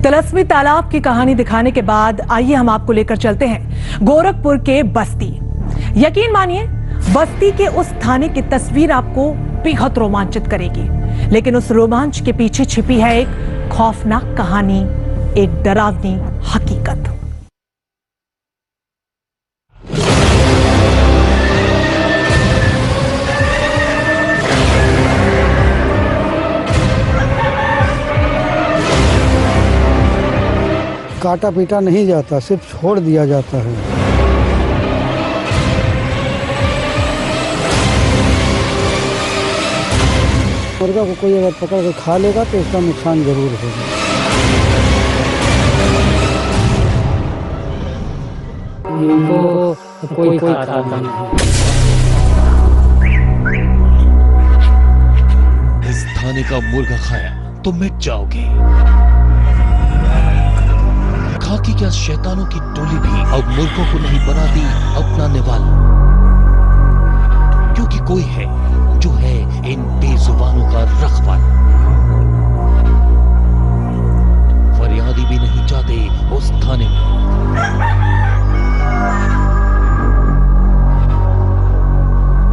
तिलिस्मी तालाब की कहानी दिखाने के बाद आइए हम आपको लेकर चलते हैं गोरखपुर के बस्ती। यकीन मानिए, बस्ती के उस थाने की तस्वीर आपको बेहद रोमांचित करेगी, लेकिन उस रोमांच के पीछे छिपी है एक खौफनाक कहानी, एक डरावनी हकीकत। काटा पीटा नहीं जाता, सिर्फ छोड़ दिया जाता है। मुर्गा को कोई अगर पकड़ कर खा लेगा तो उसका नुकसान जरूर होगा। इनको कोई खाता नहीं। इस थाने का मुर्गा खाया तो मिट जाओगे। खाकी क्या शैतानों की टोली भी अब मुर्गों को नहीं बनाती अपना निवाला, क्योंकि कोई है जो है इन बेजुबानों का रखवाला। फरियादी भी नहीं जाते उस थाने में।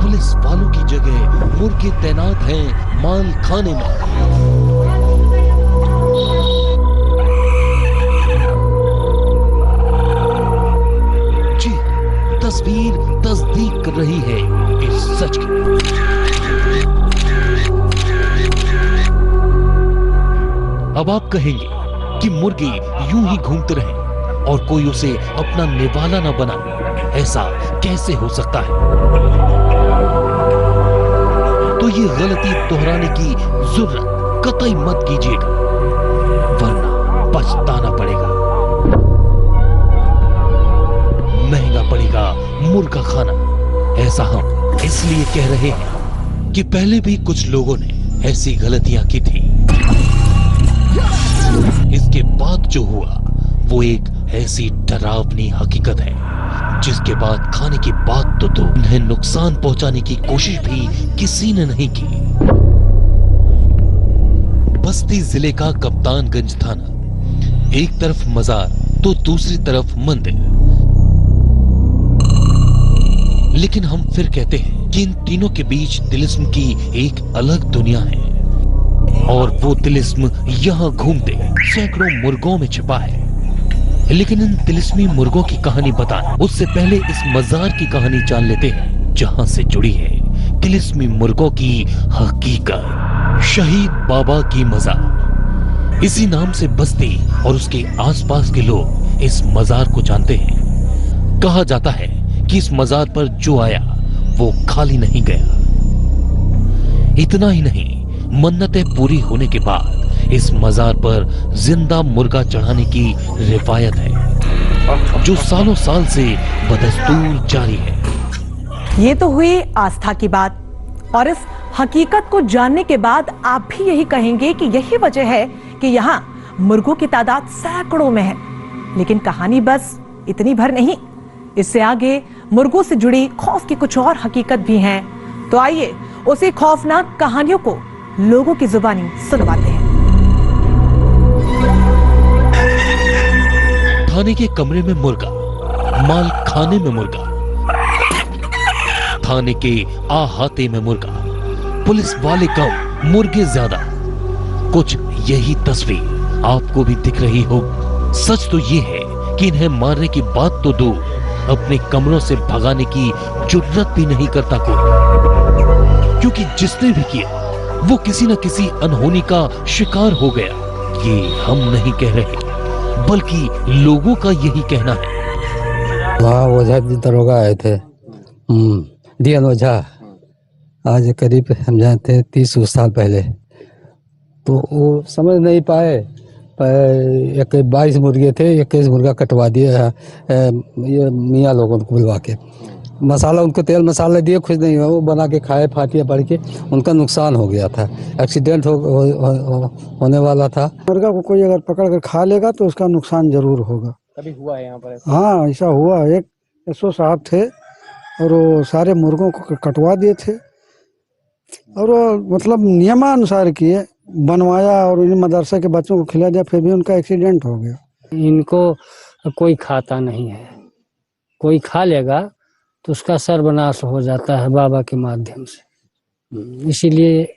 पुलिस वालों की जगह मुर्गे तैनात हैं माल खाने में। तस्वीर तस्दीक कर रही है इस सच की। अब आप कहेंगे कि मुर्गी यूं ही घूमते रहें और कोई उसे अपना निवाला न बना, ऐसा कैसे हो सकता है? तो ये गलती दोहराने की जरूरत कतई मत कीजिएगा, वरना पछताना पड़ेगा। महंगा पड़ेगा मुर्गा खाना। ऐसा हम इसलिए कह रहे हैं कि पहले भी कुछ लोगों ने ऐसी गलतियां की थी। इसके बाद जो हुआ वो एक ऐसी डरावनी हकीकत है जिसके बाद खाने की बात तो उन्हें नुकसान पहुंचाने की कोशिश भी किसी ने नहीं की। बस्ती जिले का कप्तानगंज थाना, एक तरफ मजार तो दूसरी तरफ मंदिर। लेकिन हम फिर कहते हैं कि इन तीनों के बीच तिलिस्म की एक अलग दुनिया है, और वो तिलिस्म यहाँ घूमते सैकड़ों मुर्गों में छिपा है। लेकिन इन तिलिस्मी मुर्गों की कहानी बताएं उससे पहले इस मजार की कहानी जान लेते हैं, जहाँ से जुड़ी है तिलिस्मी मुर्गों की हकीकत। शहीद बाबा की मजार, इसी नाम से बस्ती और उसके आसपास के लोग इस मजार को जानते हैं। कहा जाता है कि इस मजार पर जो आया वो खाली नहीं गया। इतना ही नहीं, मन्नतें पूरी होने के बाद इस मजार पर जिंदा मुर्गा चढ़ाने की रिवायत है, जो सालों साल से बदस्तूर जारी है। ये तो हुई आस्था की बात, और इस हकीकत को जानने के बाद आप भी यही कहेंगे कि यही वजह है कि यहाँ मुर्गों की तादाद सैकड़ों में है। लेकिन कहानी बस इतनी भर नहीं, इससे आगे मुर्गों से जुड़ी खौफ की कुछ और हकीकत भी हैं। तो आइए उसी खौफनाक कहानियों को लोगों की जुबानी सुनवाते हैं। थाने के कमरे में मुर्गा, माल खाने में मुर्गा, थाने के अहाते में मुर्गा, पुलिस वाले कम, मुर्गे ज्यादा। कुछ यही तस्वीर आपको भी दिख रही हो। सच तो ये है कि इन्हें मारने की बात तो दूर, अपने कमरों से भगाने की जुर्रत भी नहीं करता कोई, क्योंकि जिसने भी किया वो किसी न किसी अनहोनी का शिकार हो गया। ये हम नहीं कह रहे, बल्कि लोगों का यही कहना है। वहाँ ओझा दरोगा आए थे, डीएन ओझा, आज करीब हम जानते 30 साल पहले। तो वो समझ नहीं पाए, 22 मुर्गे थे, 21 मुर्गा कटवा दिए ये मियाँ लोगों को बुलवा के। मसाला उनको तेल मसाला दिए, खुश नहीं हुआ, वो बना के खाए, फाटिया पड़ के उनका नुकसान हो गया था। एक्सीडेंट होने वाला था। मुर्गा को कोई अगर पकड़ कर खा लेगा तो उसका नुकसान जरूर होगा। कभी हुआ है यहाँ पर? हाँ, ऐसा हुआ। एक एसओ साहब थे और वो सारे मुर्गों को कटवा दिए थे। और वो मतलब नियमानुसार किए, बनवाया और उन्हें मदरसे के बच्चों को खिला दिया, फिर भी उनका एक्सीडेंट हो गया। इनको कोई खाता नहीं है, कोई खा लेगा तो उसका सर्वनाश हो जाता है बाबा के माध्यम से, इसीलिए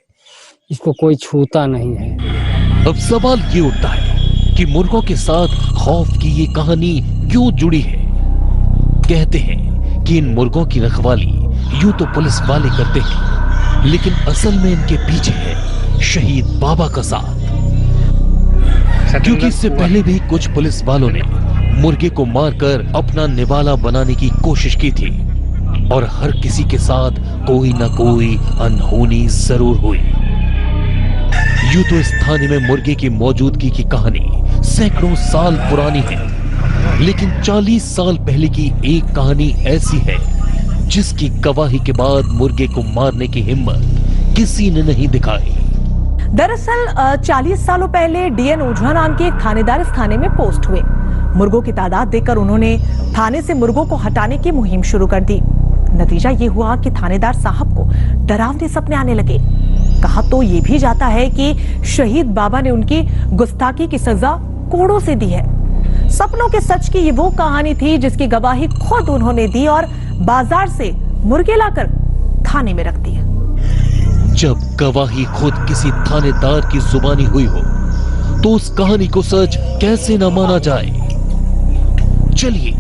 इसको कोई छूता नहीं है। अब सवाल ये उठता है कि मुर्गों के साथ खौफ की ये कहानी क्यों जुड़ी है। कहते हैं कि इन मुर्गों की रखवाली यूं तो पुलिस वाले करते हैं, लेकिन असल में इनके पीछे है शहीद बाबा का साथ। क्योंकि इससे पहले भी कुछ पुलिस वालों ने मुर्गे को मारकर अपना निवाला बनाने की कोशिश की थी और हर किसी के साथ कोई ना कोई अनहोनी जरूर हुई। यूं तो इस थाने में मुर्गे की मौजूदगी की कहानी सैकड़ों साल पुरानी है, लेकिन 40 साल पहले की एक कहानी ऐसी है जिसकी गवाही के बाद मुर्गे को मारने की हिम्मत किसी ने नहीं दिखाई। दरअसल 40 सालों पहले डीएन ओझा नाम के एक थानेदार इस थाने में पोस्ट हुए। मुर्गों की तादाद देखकर उन्होंने थाने से मुर्गों को हटाने की मुहिम शुरू कर दी। नतीजा ये हुआ कि थानेदार साहब को डरावने सपने आने लगे। कहा तो ये भी जाता है कि शहीद बाबा ने उनकी गुस्ताखी की सजा कोड़ों से दी है। सपनों के सच की ये वो कहानी थी जिसकी गवाही खुद उन्होंने दी और बाजार से मुर्गे लाकर थाने में रख दिए। जब गवाही खुद किसी थानेदार की जुबानी हुई हो तो उस कहानी को सच कैसे न माना जाए। चलिए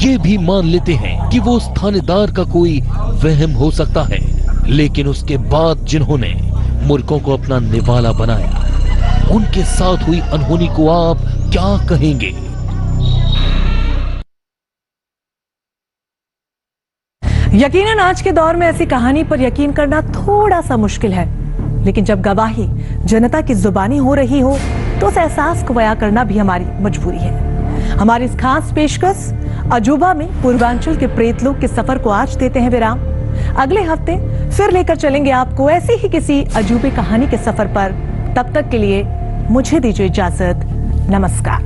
ये भी मान लेते हैं कि वो उस थानेदार का कोई वहम हो सकता है, लेकिन उसके बाद जिन्होंने मुर्गों को अपना निवाला बनाया उनके साथ हुई अनहोनी को आप क्या कहेंगे? यकीनन आज के दौर में ऐसी कहानी पर यकीन करना थोड़ा सा मुश्किल है, लेकिन जब गवाही जनता की जुबानी हो रही हो तो उस एहसास को बयां करना भी हमारी मजबूरी है। हमारी इस खास पेशकश अजूबा में पूर्वांचल के प्रेतलोक के सफर को आज देते हैं विराम। अगले हफ्ते फिर लेकर चलेंगे आपको ऐसी ही किसी अजूबे कहानी के सफर पर। तब तक के लिए मुझे दीजिए इजाजत। नमस्कार।